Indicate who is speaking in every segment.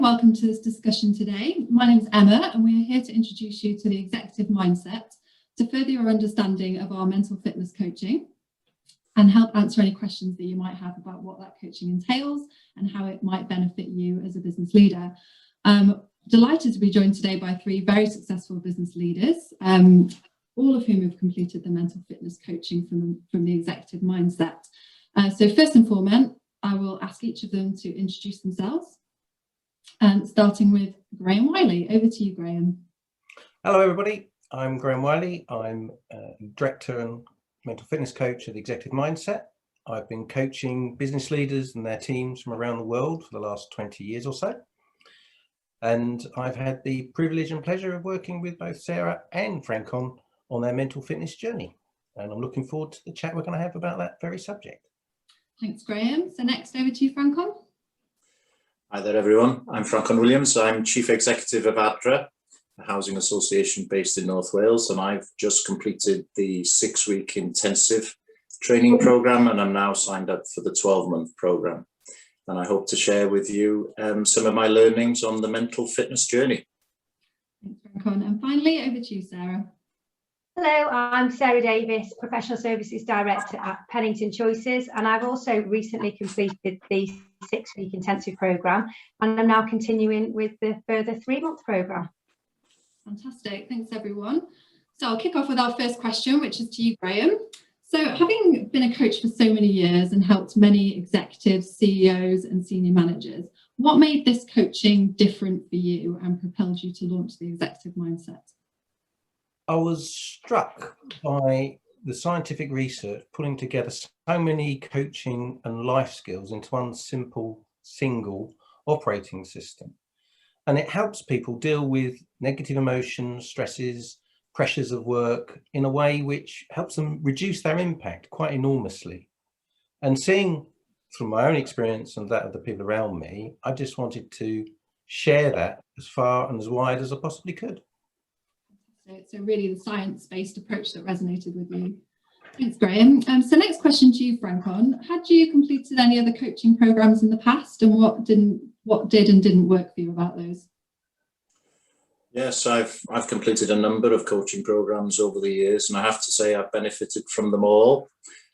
Speaker 1: welcome to this discussion today. My name is Emma and we are here to introduce you to the executive mindset to further your understanding of our mental fitness coaching and help answer any questions that you might have about what that coaching entails and how it might benefit you as a business leader. Delighted to be joined today by three very successful business leaders, all of whom have completed the mental fitness coaching from the executive mindset. So first and foremost, I will ask each of them to introduce themselves, starting with Graham Whiley. Over to you, Graham.
Speaker 2: Hello, everybody. I'm Graham Whiley. I'm Director and Mental Fitness Coach at the Executive Mindset. I've been coaching business leaders and their teams from around the world for the last 20 years or so. And I've had the privilege and pleasure of working with both Sarah and Ffrancon on their mental fitness journey. And I'm looking forward to the chat we're going to have about that very subject.
Speaker 1: Thanks, Graham. So next, over to you, Ffrancon.
Speaker 3: Hi there, everyone. I'm Ffrancon Williams. I'm Chief Executive of ADRA, a housing association based in North Wales, and I've just completed the 6-week intensive training programme, and I'm now signed up for the 12-month programme. And I hope to share with you some of my learnings on the mental fitness journey.
Speaker 1: Thanks, Ffrancon. And finally, over to you, Sarah.
Speaker 4: Hello, I'm Sarah Davies, Professional Services Director at Pennington Choices, and I've also recently completed the 6-week intensive programme, and I'm now continuing with the further 3-month programme.
Speaker 1: Fantastic, thanks everyone. So I'll kick off with our first question, which is to you, Graham. So having been a coach for so many years and helped many executives, CEOs and senior managers, what made this coaching different for you and propelled you to launch the executive mindset?
Speaker 2: I was struck by the scientific research pulling together so many coaching and life skills into one simple, single operating system. And it helps people deal with negative emotions, stresses, pressures of work in a way which helps them reduce their impact quite enormously. And seeing from my own experience and that of the people around me, I just wanted to share that as far and as wide as I possibly could.
Speaker 1: So really the science-based approach that resonated with you. Thanks, Graham. So next question to you, Ffrancon. Had you completed any other coaching programs in the past, and what did and didn't work for you about those?
Speaker 3: Yes, I've completed a number of coaching programs over the years, and I have to say I've benefited from them all.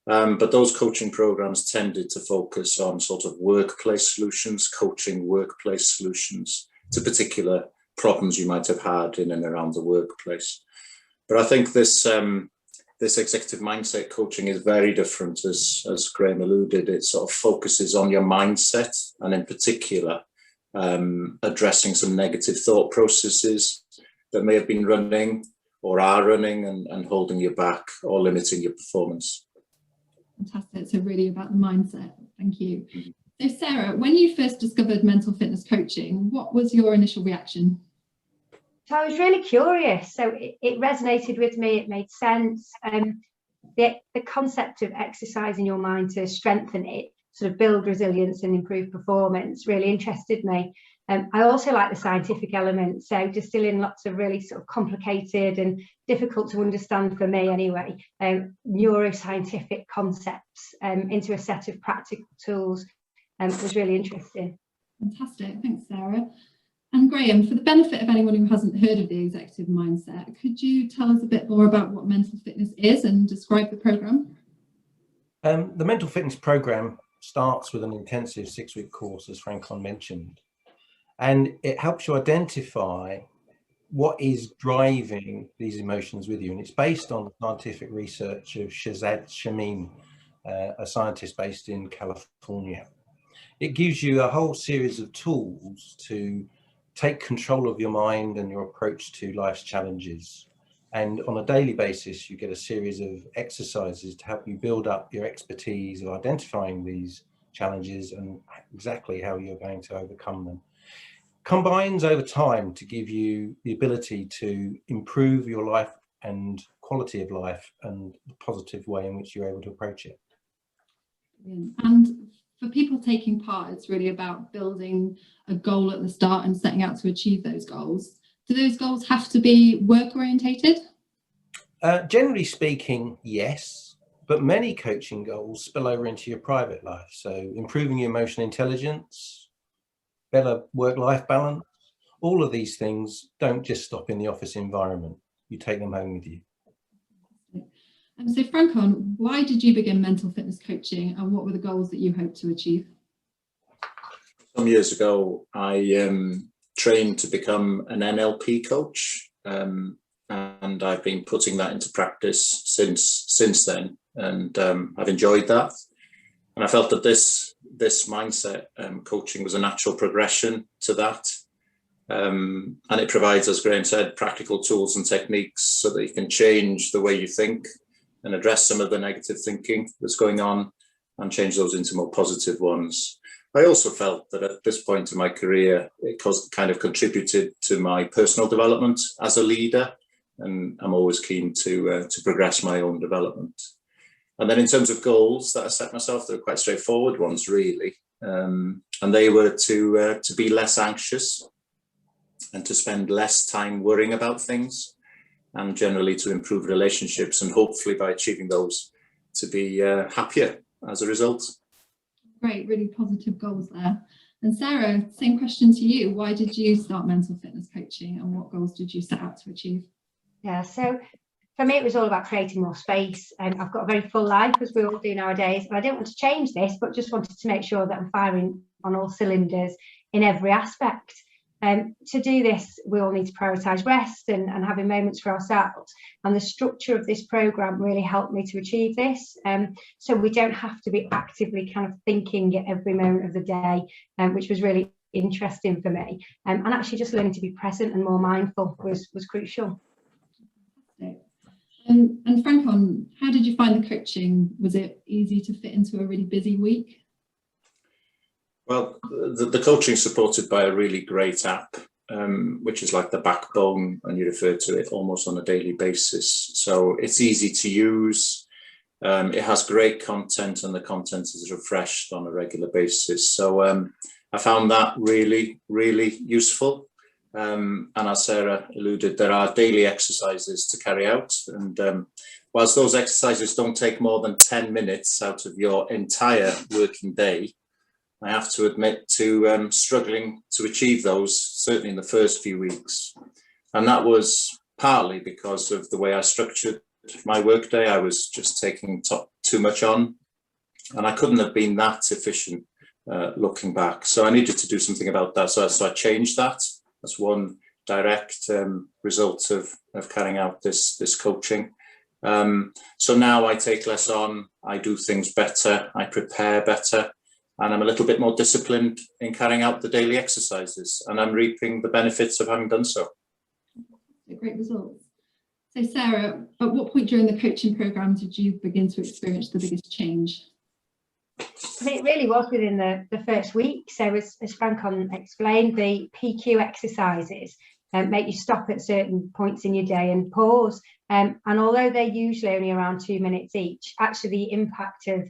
Speaker 3: But those coaching programs tended to focus on sort of workplace solutions, coaching workplace solutions to particular problems you might have had in and around the workplace. But I think this executive mindset coaching is very different, as Graham alluded. It sort of focuses on your mindset, and in particular addressing some negative thought processes that may have been running or are running and holding you back or limiting your performance.
Speaker 1: Fantastic. So really about the mindset. Thank you. So Sarah, when you first discovered mental fitness coaching, what was your initial reaction?
Speaker 4: So I was really curious. So it resonated with me. It made sense. The concept of exercising your mind to strengthen it, sort of build resilience and improve performance, really interested me. I also like the scientific element. So distilling lots of really sort of complicated and difficult to understand for me anyway, neuroscientific concepts into a set of practical tools was really interesting.
Speaker 1: Fantastic. Thanks, Sarah. And Graham, for the benefit of anyone who hasn't heard of the executive mindset, could you tell us a bit more about what mental fitness is and describe the programme?
Speaker 2: The mental fitness programme starts with an intensive 6-week course, as Ffrancon mentioned, and it helps you identify what is driving these emotions with you. And it's based on the scientific research of Shazad Shamin, a scientist based in California. It gives you a whole series of tools to take control of your mind and your approach to life's challenges. And on a daily basis, you get a series of exercises to help you build up your expertise of identifying these challenges and exactly how you're going to overcome them. Combines over time to give you the ability to improve your life and quality of life and the positive way in which you're able to approach it.
Speaker 1: And for people taking part, it's really about building a goal at the start and setting out to achieve those goals. Do those goals have to be work orientated?
Speaker 2: Generally speaking, yes, but many coaching goals spill over into your private life. So improving your emotional intelligence, better work-life balance. All of these things don't just stop in the office environment. You take them home with you.
Speaker 1: So Ffrancon, why did you begin mental fitness coaching and what were the goals that you hoped to achieve?
Speaker 3: Some years ago, I trained to become an NLP coach, and I've been putting that into practice since then, and I've enjoyed that. And I felt that this mindset coaching was a natural progression to that. And it provides, as Graham said, practical tools and techniques so that you can change the way you think and address some of the negative thinking that's going on and change those into more positive ones. I also felt that at this point in my career, it kind of contributed to my personal development as a leader, and I'm always keen to progress my own development. And then in terms of goals that I set myself, they were quite straightforward ones, really. And they were to be less anxious and to spend less time worrying about things, and generally to improve relationships, and hopefully by achieving those to be happier as a result.
Speaker 1: Great, really positive goals there. And Sarah, same question to you. Why did you start mental fitness coaching and what goals did you set out to achieve?
Speaker 4: Yeah, so for me, it was all about creating more space. And I've got a very full life, as we all do nowadays. And I didn't want to change this, but just wanted to make sure that I'm firing on all cylinders in every aspect. To do this, we all need to prioritise rest and having moments for ourselves. And the structure of this programme really helped me to achieve this. So we don't have to be actively kind of thinking at every moment of the day, which was really interesting for me. And actually just learning to be present and more mindful was crucial.
Speaker 1: And Ffrancon, how did you find the coaching? Was it easy to fit into a really busy week?
Speaker 3: Well, the coaching is supported by a really great app, which is like the backbone, and you refer to it almost on a daily basis. So it's easy to use. It has great content, and the content is refreshed on a regular basis. So I found that really, really useful. And as Sarah alluded, there are daily exercises to carry out. And whilst those exercises don't take more than 10 minutes out of your entire working day, I have to admit to struggling to achieve those, certainly in the first few weeks. And that was partly because of the way I structured my workday. I was just taking too much on, and I couldn't have been that efficient looking back. So I needed to do something about that. So I changed that. That's one direct result of carrying out this coaching. So now I take less on, I do things better, I prepare better, and I'm a little bit more disciplined in carrying out the daily exercises, and I'm reaping the benefits of having done so.
Speaker 1: Great results. So Sarah, at what point during the coaching programme did you begin to experience the biggest change?
Speaker 4: I think it really was within the first week. So as Ffrancon explained, the PQ exercises make you stop at certain points in your day and pause. And although they're usually only around 2 minutes each, actually the impact of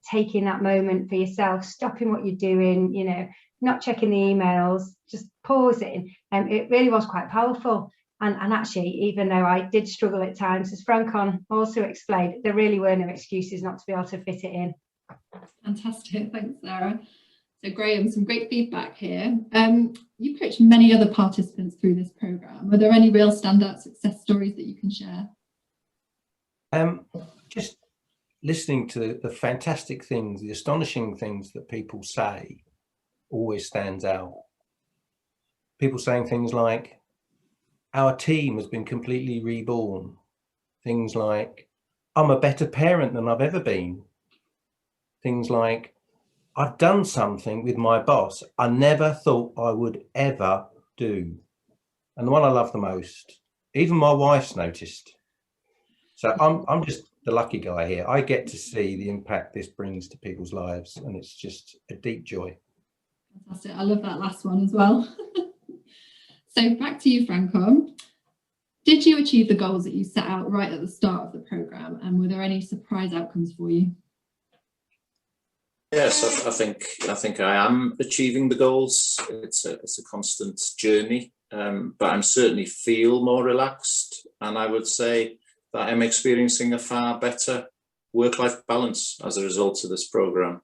Speaker 4: taking that moment for yourself, stopping what you're doing, you know, not checking the emails, just pausing, it really was quite powerful. And actually, even though I did struggle at times, as Ffrancon also explained, there really were no excuses not to be able to fit it in.
Speaker 1: Fantastic, thanks Sarah. So Graham, some great feedback here. You've coached many other participants through this programme. Are there any real standout success stories that you can share?
Speaker 2: Just listening to the fantastic things, the astonishing things that people say always stands out. People saying things like, our team has been completely reborn. Things like, I'm a better parent than I've ever been. Things like, I've done something with my boss I never thought I would ever do. And the one I love the most, even my wife's noticed. So I'm just the lucky guy here. I get to see the impact this brings to people's lives, and it's just a deep joy.
Speaker 1: Fantastic. I love that last one as well. So back to you, Ffrancon. Did you achieve the goals that you set out right at the start of the programme, and were there any surprise outcomes for you?
Speaker 3: Yes, I think I am achieving the goals. It's a constant journey, but I'm certainly feel more relaxed, and I would say that I'm experiencing a far better work-life balance as a result of this programme.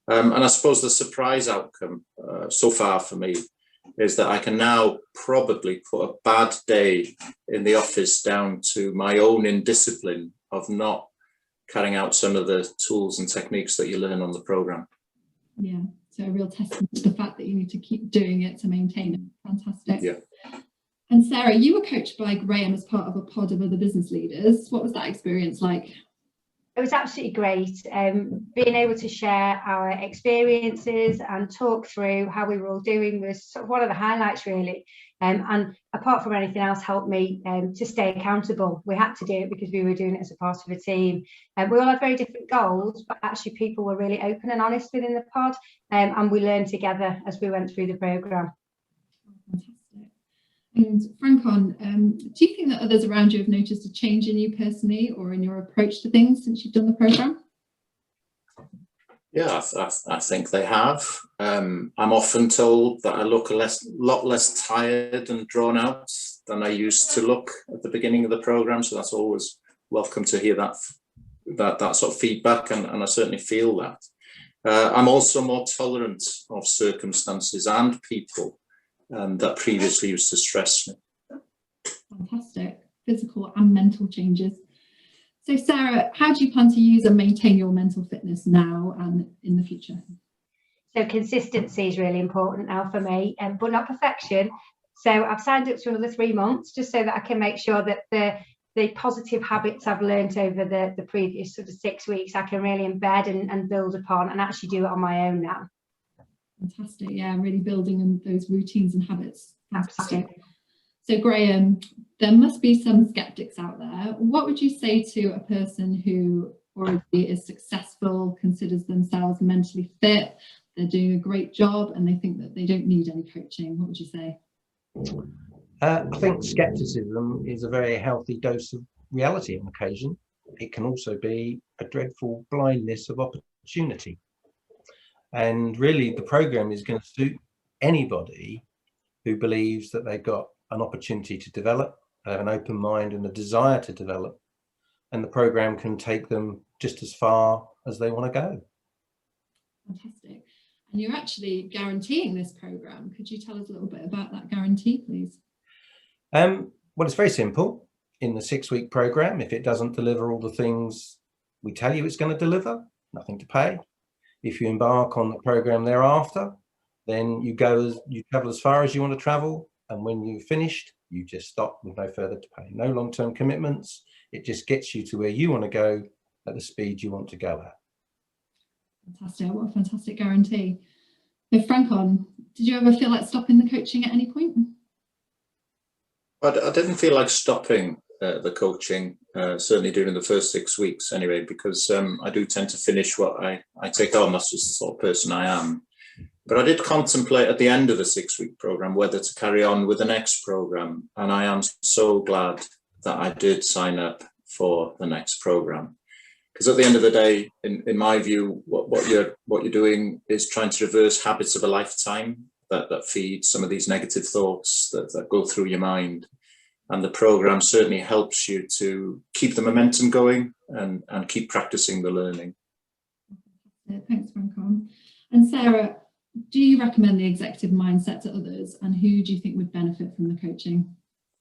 Speaker 3: And I suppose the surprise outcome so far for me is that I can now probably put a bad day in the office down to my own indiscipline of not carrying out some of the tools and techniques that you learn on the program.
Speaker 1: Yeah, so a real testament to the fact that you need to keep doing it to maintain it. Fantastic.
Speaker 3: Yeah.
Speaker 1: And Sarah, you were coached by Graham as part of a pod of other business leaders. What was that experience like?
Speaker 4: It was absolutely great. Being able to share our experiences and talk through how we were all doing was sort of one of the highlights, really. And apart from anything else, helped me to stay accountable. We had to do it because we were doing it as a part of a team. We all had very different goals, but actually people were really open and honest within the pod, and we learned together as we went through the programme.
Speaker 1: Fantastic. And Ffrancon, do you think that others around you have noticed a change in you personally or in your approach to things since you've done the programme?
Speaker 3: Yeah, I think they have. I'm often told that I look a lot less tired and drawn out than I used to look at the beginning of the programme. So that's always welcome to hear that sort of feedback, and I certainly feel that. I'm also more tolerant of circumstances and people that previously used to stress me.
Speaker 1: Fantastic. Physical and mental changes. So Sarah, how do you plan to use and maintain your mental fitness now and in the future?
Speaker 4: So consistency is really important now for me, but not perfection. So I've signed up to another 3 months just so that I can make sure that the positive habits I've learned over the previous sort of 6 weeks, I can really embed and build upon and actually do it on my own now.
Speaker 1: Fantastic. Yeah, really building on those routines and habits. Fantastic.
Speaker 4: Absolutely.
Speaker 1: So Graham, there must be some skeptics out there. What would you say to a person who already is successful, considers themselves mentally fit, they're doing a great job and they think that they don't need any coaching? What would you say?
Speaker 2: I think skepticism is a very healthy dose of reality on occasion. It can also be a dreadful blindness of opportunity. And really, the program is going to suit anybody who believes that they've got an opportunity to develop, have an open mind and a desire to develop. And the program can take them just as far as they want to go.
Speaker 1: Fantastic. And you're actually guaranteeing this program. Could you tell us a little bit about that guarantee, please?
Speaker 2: Well, it's very simple. In the 6-week program, if it doesn't deliver all the things we tell you it's going to deliver, nothing to pay. If you embark on the program thereafter, then you travel as far as you want to travel, and when you've finished, you just stop with no further to pay. No long-term commitments. It just gets you to where you want to go at the speed you want to go at.
Speaker 1: Fantastic. What a fantastic guarantee. So Ffrancon, did you ever feel like stopping the coaching at any point?
Speaker 3: I didn't feel like stopping the coaching, certainly during the first 6 weeks anyway, because I do tend to finish what I take on. That's just the sort of person I am. But I did contemplate at the end of the 6-week program whether to carry on with the next program, and I am so glad that I did sign up for the next program, because at the end of the day, in my view, what you're doing is trying to reverse habits of a lifetime that feed some of these negative thoughts that go through your mind. And the program certainly helps you to keep the momentum going and keep practicing the learning.
Speaker 1: Thanks, Ffrancon. And Sarah, do you recommend the executive mindset to others, and who do you think would benefit from the coaching?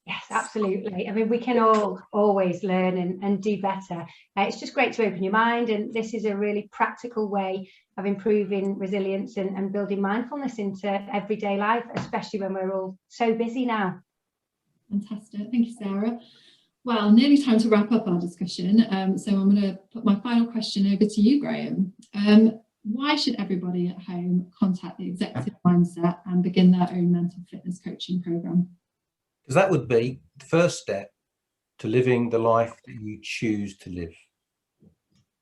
Speaker 4: Yes, absolutely. I mean, we can all always learn and do better. It's just great to open your mind, and this is a really practical way of improving resilience and building mindfulness into everyday life, especially when we're all so busy now.
Speaker 1: Fantastic. Thank you, Sarah. Well, nearly time to wrap up our discussion. So I'm going to put my final question over to you, Graham. Why should everybody at home contact the Executive Mindset and begin their own mental fitness coaching program?
Speaker 2: Because that would be the first step to living the life that you choose to live.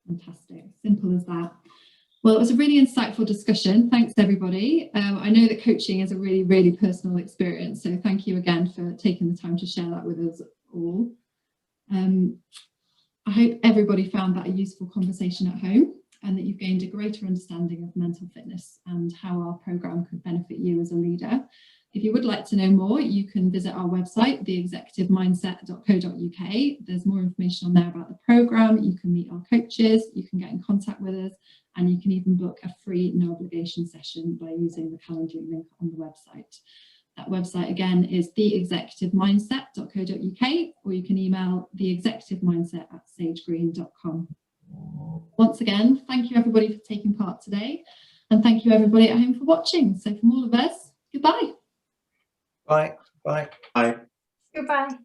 Speaker 1: Fantastic. Simple as that. Well, it was a really insightful discussion. Thanks, everybody. I know that coaching is a really, really personal experience. So thank you again for taking the time to share that with us all. I hope everybody found that a useful conversation at home, and that you've gained a greater understanding of mental fitness and how our programme could benefit you as a leader. If you would like to know more, you can visit our website, theexecutivemindset.co.uk. There's more information on there about the programme. You can meet our coaches, you can get in contact with us, and you can even book a free no obligation session by using the Calendly link on the website. That website again is theexecutivemindset.co.uk, or you can email theexecutivemindset@sagegreen.com. Once again, thank you everybody for taking part today, and thank you everybody at home for watching. So from all of us, goodbye.
Speaker 2: Bye. Bye.
Speaker 3: Bye.
Speaker 4: Goodbye.